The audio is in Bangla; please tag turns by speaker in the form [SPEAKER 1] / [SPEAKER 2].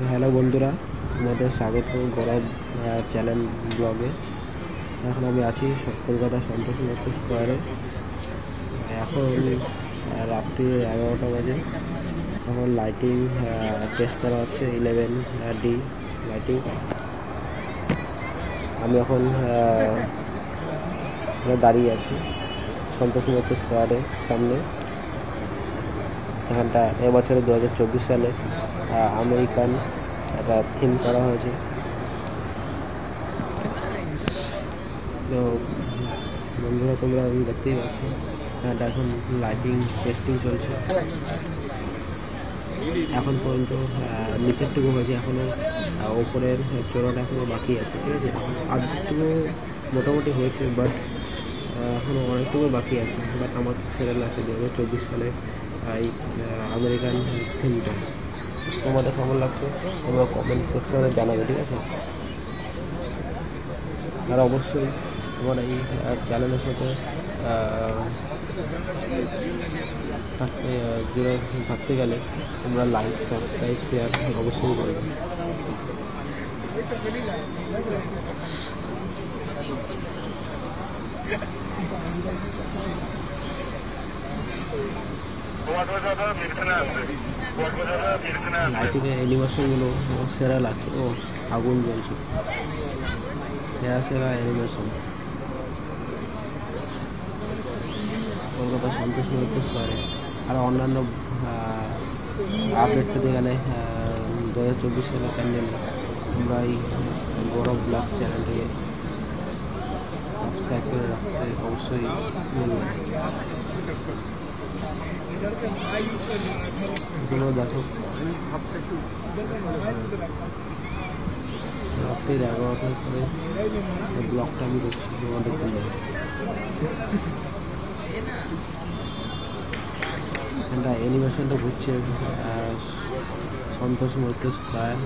[SPEAKER 1] হ্যালো বন্ধুরা, তোমাদের স্বাগত গৌরব চ্যানেল ব্লগে। এখন আমি আছি কলকাতা সন্তোষ মিত্র স্কোয়ারে। এখন রাত্রি 11টা বাজে। এখন লাইটিং টেস্ট করা হচ্ছে 11D লাইটিং। আমি এখন দাঁড়িয়ে আছি সন্তোষ মিত্র স্কোয়ারের সামনে। এখানটা এবছরে 2024 সালে আমেরিকান একটা থিম করা হয়েছে। তো বন্ধুরা, তোমরা দেখতেই পাচ্ছ এখানটা এখন লাইটিং টেস্টিং চলছে। এখন পর্যন্ত নিচেরটুকু হয়েছে, এখনও ওপরের চোরাটা এখনও বাকি আছে। ঠিক আছে, আধটুকু মোটামুটি হয়েছে, বাট এখনও অনেকটুকু বাকি আছে। বাট আমার তো সেরেল আছে 2024 সালে এই আমেরিকান থিমটা। তোমাদের কেমন লাগছে তোমরা কমেন্ট সেকশনে জানাবে, ঠিক আছে? আর অবশ্যই তোমার এই চ্যানেলের সাথে জুড়ে থাকতে গেলে তোমরা লাইক, সাবস্ক্রাইব, শেয়ার অবশ্যই করবে। লাইটিংয়ের অ্যানিমেশনগুলো সেরা লাগছে। ও আগুন জ্বলছে, সেরা সেরা অ্যানিমেশন। কলকাতা সন্তোষ মিত্র স্কোয়ারে আর অন্যান্য আপডেট পেতে গেলে 2024 সালে ক্যান্ডেলে তোমরা এই গৌরব ব্লগ চ্যানেলটিকে সাবস্ক্রাইব করে রাখতে অবশ্যই বলবেন। এগুলো দেখো, রাত্রির 11টার পরে ব্লগটা আমি দেখছি তোমাদের জন্য। এখানটা অ্যানিমেশনটা ঘুরছে সন্তোষ মিত্র স্কোয়ার।